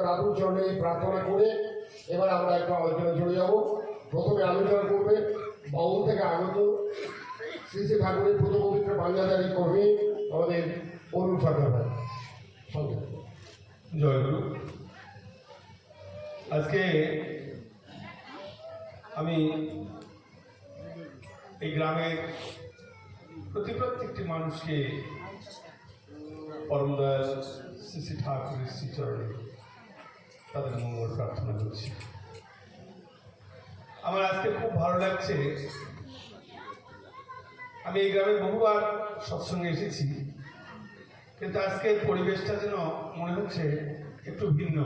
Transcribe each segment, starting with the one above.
দাদুর চরণে প্রার্থনা করে এবার আমরা একটু আলোচনা চলে যাব। প্রথমে আলোচনা করবে বাউল থেকে আগত শ্রী শ্রী ঠাকুরের প্রতিপবিত্র বাংলাদারি কর্মী আমাদের অরুণ সরকার ভাই। জয়গুরু। আজকে আমি এই গ্রামের প্রত্যেকটি মানুষকে পরম দয়াল শ্রী শ্রী ঠাকুরের শ্রীচরণে তাদের মঙ্গল প্রার্থনা করছি। আমার আজকে খুব ভালো লাগছে। আমি এই গ্রামে বহুবার সৎসঙ্গে এসেছি, কিন্তু আজকের পরিবেশটা যেন মনে হচ্ছে একটু ভিন্ন।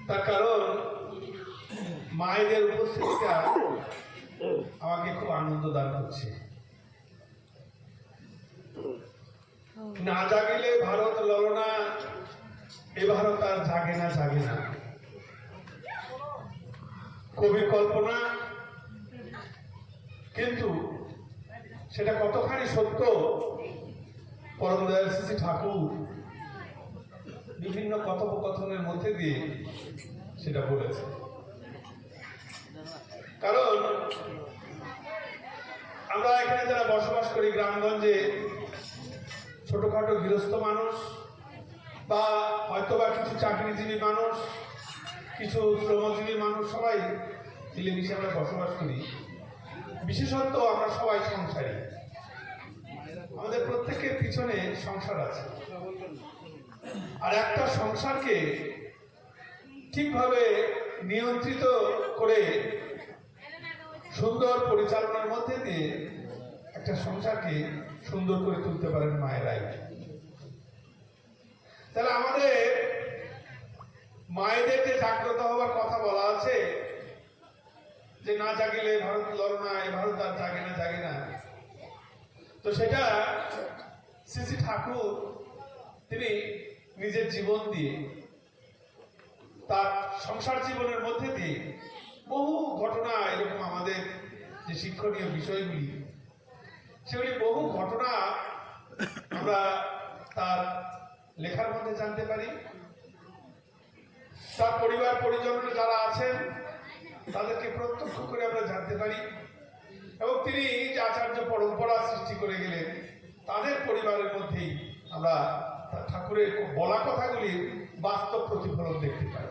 তার কারণ মায়েদের উপস্থিতিটা আমাকে খুব আনন্দ দান করছে। না জাগিলে ভারত ললনা, এ ভারত আর জাগে না জাগে না। কবির কল্পনা, কিন্তু সেটা কতখানি সত্য পরম দয়াল শ্রী ঠাকুর বিভিন্ন কথোপকথনের মধ্যে দিয়ে সেটা বলেছে। কারণ আমরা এখানে যারা বসবাস করি গ্রামগঞ্জে, ছোটখাটো গৃহস্থ মানুষ বা হয়তোবা কিছু চাকরিজীবী মানুষ, কিছু শ্রমজীবী মানুষ, সবাই মিলেমিশে আমরা বসবাস করি। বিশেষত আমরা সবাই সংসারী, আমাদের প্রত্যেকের পিছনে সংসার আছে। আর একটা সংসারকে ঠিকভাবে নিয়ন্ত্রিত করে সুন্দর পরিচালনার মধ্যে দিয়ে একটা সংসারকে সুন্দর করে তুলতে পারেন মায়েরাই। তাহলে আমাদের মায়েদের যে জাগ্রত হওয়ার কথা বলা আছে, যে না জাগিলে ভারত লড়না, এ ভারত আর জাগে না জাগে না, তো সেটা শ্রী শ্রী ঠাকুর তিনি নিজের জীবন দিয়ে, তার সংসার জীবনের মধ্যে দিয়ে বহু ঘটনা, এরকম আমাদের যে শিক্ষণীয় বিষয়গুলি, সেগুলি বহু ঘটনা আমরা তার লেখার মধ্যে জানতে পারি। তার পরিবার পরিজন যারা আছেন তাদেরকে প্রত্যক্ষ করে আমরা জানতে পারি, এবং তিনি যে আচার্য পরম্পরা সৃষ্টি করে গেলেন তাদের পরিবারের মধ্যেই আমরা ঠাকুরের বলা কথাগুলির বাস্তব প্রতিফলন দেখতে পাই।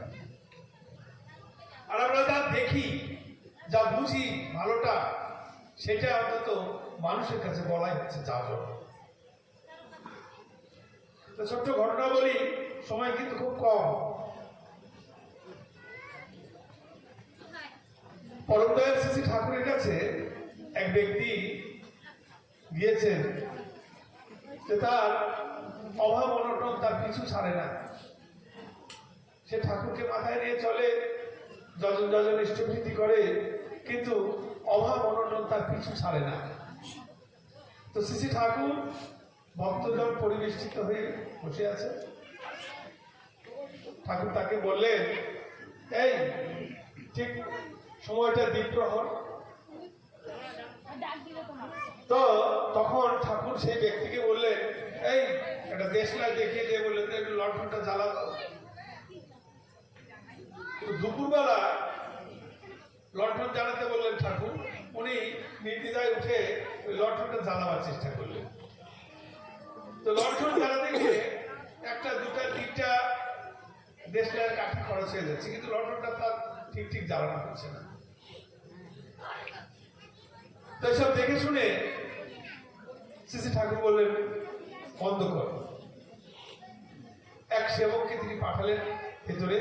আর আমরা যা দেখি, যা বুঝি ভালোটা, সেটা অন্তত মানুষের কাছে বলাই হচ্ছে যাজক। ছোট্ট ঘটনা বলি, সময় কিন্তু খুব কম। পরম দয়াল শ্রী শ্রী ঠাকুরের কাছে এক ব্যক্তি গিয়েছেন যে তার অভাব অনটন তার পিছু ছাড়ে না। সে ঠাকুরকে মাথায় নিয়ে চলে, যজন যজন ইষ্টভৃতি করে, কিন্তু অভাব অনটন তার পিছু ছাড়ে না। তো শ্রী শ্রী ঠাকুর ভক্তজন পরিবেষ্টিত হয়ে বসে আছে। ঠাকুর তাকে বললেন, এই ঠিক সময়টা দ্বীপ্রহর। তো তখন ঠাকুর সেই ব্যক্তিকে বললেন, এই একটা দেশলাই দেখিয়ে দিয়ে বললেন একটু লণ্ঠনটা জ্বালা দাও। দুপুরবেলা লণ্ঠন জ্বালাতে বললেন ঠাকুর, উনি নির্দ্বিধায় উঠে ওই লণ্ঠনটা জ্বালাবার চেষ্টা করলেন। তো লণ্ঠন জ্বালাতে গিয়ে একটা, দুটা, তিনটা দেশলাইয়ের কাঠি খরচ হয়ে যাচ্ছে, কিন্তু লণ্ঠনটা তার ঠিক ঠিক জ্বালানো হচ্ছে না। তো এসব দেখে শুনে শ্রী শ্রী ঠাকুর বললেন, বন্ধ কর। এক সেবককে তিনি পাঠালেন ভেতরে,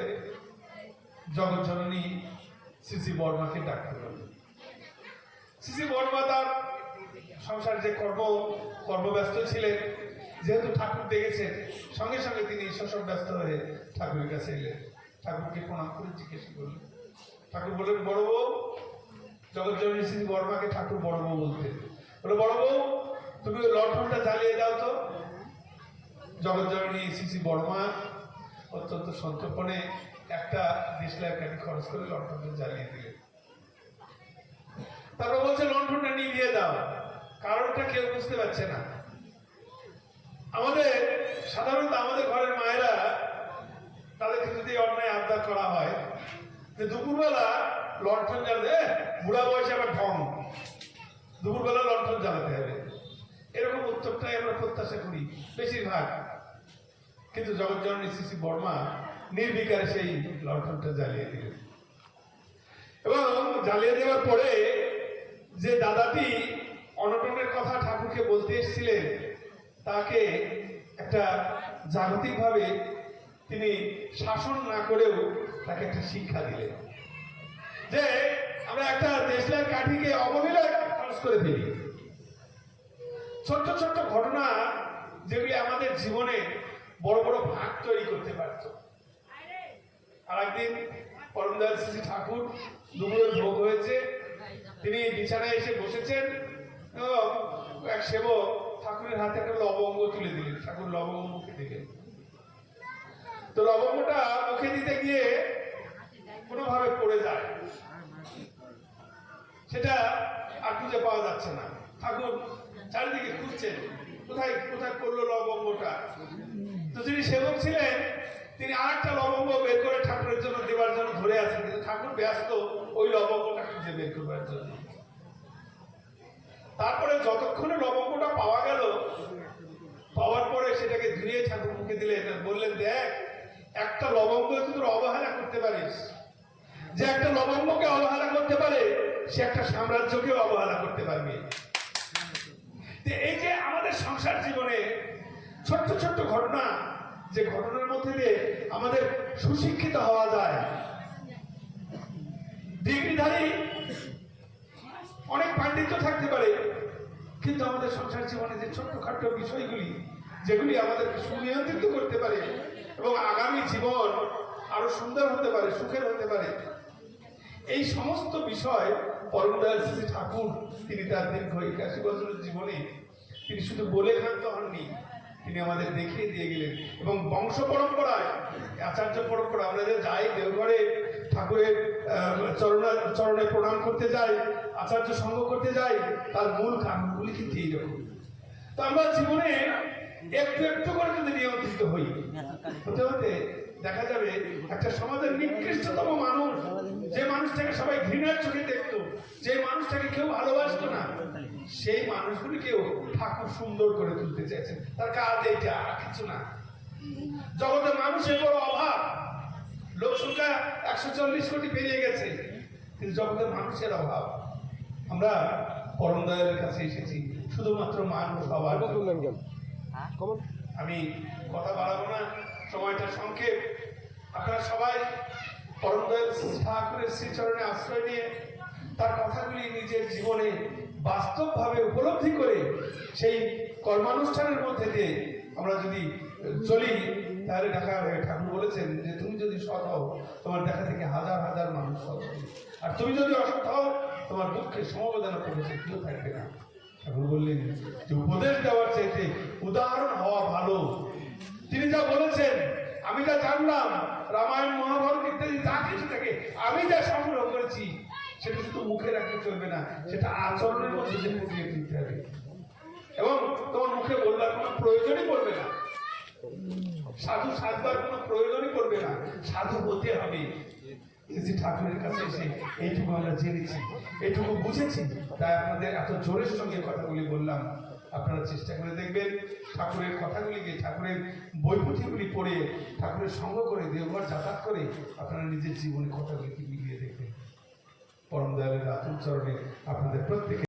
জগৎজননী শ্রী শ্রী বর্মাকে ডাকতে বললেন। শ্রী শ্রী বর্মা তার সংসার যে কর্মব্যস্ত ছিলেন, যেহেতু ঠাকুর দেখেছেন, সঙ্গে সঙ্গে তিনি শোষণ ব্যস্ত হয়ে ঠাকুরের কাছে এলেন। ঠাকুরকে প্রণাম করে জিজ্ঞেস করলেন। ঠাকুর বললেন, বড় বউ। জগৎজননী শ্রী বর্মাকে ঠাকুর বড় বউ বলতেন। বলে, বড় বউ, তুমি ওই লণ্ঠনটা জ্বালিয়ে দাও তো। জগৎজননী শ্রী শ্রী বর্মা অত্যন্ত সন্তর্পণে একটা দেশলাইয়ের কাঠি খরচ করে লণ্ঠনটা জ্বালিয়ে দিলেন। তারপর বলছে, লণ্ঠনটা নিভিয়ে দাও। কারণটা কেউ বুঝতে পারছে না। আমাদের সাধারণত আমাদের ঘরের মায়েরা আলাদা করা হয় যে দুপুরবেলা লণ্ঠন জ্বালাতে, বুড়া বয়সে আবার ঢং, দুপুরবেলা লণ্ঠন জ্বালাতে হবে, এরকম উত্তরটাই আমরা প্রত্যাশা করি বেশিরভাগ। কিন্তু জগৎজননী শ্রী বর্মা নির্বিকারে সেই লণ্ঠনটা জ্বালিয়ে দিলেন, এবং জ্বালিয়ে দেওয়ার পরে যে দাদাটি অনটনের কথা ঠাকুরকে বলতে এসেছিলেন, তাকে একটা জাগতিকভাবে তিনি শাসন না করেও তাকে একটা শিক্ষা দিলেন যে আমরা একটা দেশলাই কাঠিকে অবলীলায় খরচ করে ফেলি। ছোট্ট ছোট্ট ঘটনা যেগুলি আমাদের জীবনে বড় বড় ভাগ তৈরি করতে পারত। আর একদিন পরমদয়াল শ্রী ঠাকুর দুপুরের ভোগ হয়েছে, তিনি বিছানায় এসে বসেছেন এবং এক সেবক ঠাকুরের হাতে একটা লবঙ্গ তুলে দিলেন। ঠাকুর লবঙ্গ মুখে দিলেন, তো লবঙ্গটা মুখে দিতে গিয়ে কোনোভাবে পড়ে যায়, সেটা আর খুঁজে পাওয়া যাচ্ছে না। ঠাকুর চারিদিকে খুঁজছেন কোথায় কোথায় পড়লো লবঙ্গটা। তো যিনি সেবক ছিলেন তিনি আর একটা লবঙ্গ বের করে ঠাকুরের জন্য দেওয়ার জন্য ধরে আছেন, কিন্তু ঠাকুর ব্যস্ত ওই লবঙ্গটা খুঁজে বের করবার জন্য। তারপরে যতক্ষণে লবঙ্গটা পাওয়া গেল, পাওয়ার পরে সেটাকে ধুয়ে ঠাকুর মুখে দিলেন, বললেন দেখ একটা লবঙ্গ তুই অবহেলা করতে পারিস, যে একটা লবঙ্গকে অবহেলা করতে পারে সে একটা সাম্রাজ্যকে অবহেলা করতে পারবে। এই যে আমাদের সংসার জীবনে ছোট্ট ছোট্ট ঘটনা, যে ঘটনার মধ্যে দিয়ে আমাদের সুশিক্ষিত হওয়া যায়। ডিগ্রিধারী অনেক পাণ্ডিত্য থাকতে পারে, কিন্তু আমাদের সংসার জীবনে যে ছোট্টখাট্ট বিষয়গুলি যেগুলি আমাদেরকে সুনিয়ন্ত্রিত করতে পারে এবং আগামী জীবন আরো সুন্দর হতে পারে, সুখের হতে পারে, এই সমস্ত বিষয় পরমদয়াল শ্রী ঠাকুর তিনি তার দীর্ঘ 81 বছরের জীবনে তিনি শুধু বলে ক্ষান্ত হননি, তিনি আমাদের দেখিয়ে দিয়ে গেলেন। এবং বংশ পরম্পরায়, আচার্য পরম্পরা, আমরা যে যাই দেওঘরে ঠাকুরের চরণে প্রণাম করতে যাই, আচার্য সঙ্গ করতে যাই, তার মূল কারণগুলি কিন্তু এইরকম। তো আমরা জীবনে একটু একটু করে যদি নিয়ন্ত্রিত হই, হতে হতে দেখা যাবে একটা সমাজের নিকৃষ্টতম মানুষ, যে মানুষটাকে সবাই ঘৃণার চোখে দেখতো, যে মানুষটাকে কেউ ভালোবাসতো না, সেই মানুষগুলিকেও ঠাকুর সুন্দর করে তুলতে চাইছেন। তার কাজ এইটা, আর কিছু না। জগতে মানুষের বড় অভাব, লোক সংখ্যা 140 কোটি পেরিয়ে গেছে, কিন্তু জগতে মানুষের অভাব। আমরা পরম দয়ালের কাছে এসেছি শুধুমাত্র মানুষ হওয়ার জন্য। আমি কথা বাড়াবো না, সময়টা সংক্ষেপ। আপনারা সবাই পরম দয়াল ঠাকুরের শ্রীচরণে আশ্রয় নিয়ে তার কথাগুলি নিজের জীবনে বাস্তবভাবে উপলব্ধি করে সেই কর্মানুষ্ঠানের মধ্যে দিয়ে আমরা যদি চলি, তাহলে দেখা হবে ঠাকুর বলেছেন যে তুমি যদি সৎ হও তোমার দেখা থেকে হাজার হাজার মানুষ সৎ হবে, আর তুমি যদি অসৎ হও তোমার দুঃখের সমবেদনা করেছে কেউ থাকবে না। ঠাকুর বললেন যে উপদেশ দেওয়ার চাইতে উদাহরণ হওয়া ভালো। তিনি যা বলেছেন, আমি যা জানলাম রামায়ণ মহাভারত ইত্যাদি যা কিছু থাকে, আমি যা সংগ্রহ করেছি, সেটা শুধু মুখে রাখতে চলবে না, সেটা আচরণের মধ্যে যে ফুটিয়ে তুলতে হবে। এবং তোমার মুখে বলবার কোনো প্রয়োজনই পড়বে না, সাধু সাজবার কোনো প্রয়োজনই পড়বে না, সাধু হতে হবে। শ্রী ঠাকুরের কাছে এসে এইটুকু আমরা জেনেছি, এইটুকু বুঝেছি, তাই আপনাদের এত জোরের সঙ্গে কথাগুলি বললাম। আপনারা চেষ্টা করে দেখবেন ঠাকুরের কথাগুলিকে, ঠাকুরের বইপুঁথিগুলি পড়ে, ঠাকুরের সঙ্গ করে, দেওঘর যাতায়াত করে আপনারা নিজের জীবনের কথাগুলিকে মিলিয়ে দেখবেন। পরম দয়ালের আতুল চরণে আপনাদের প্রত্যেকে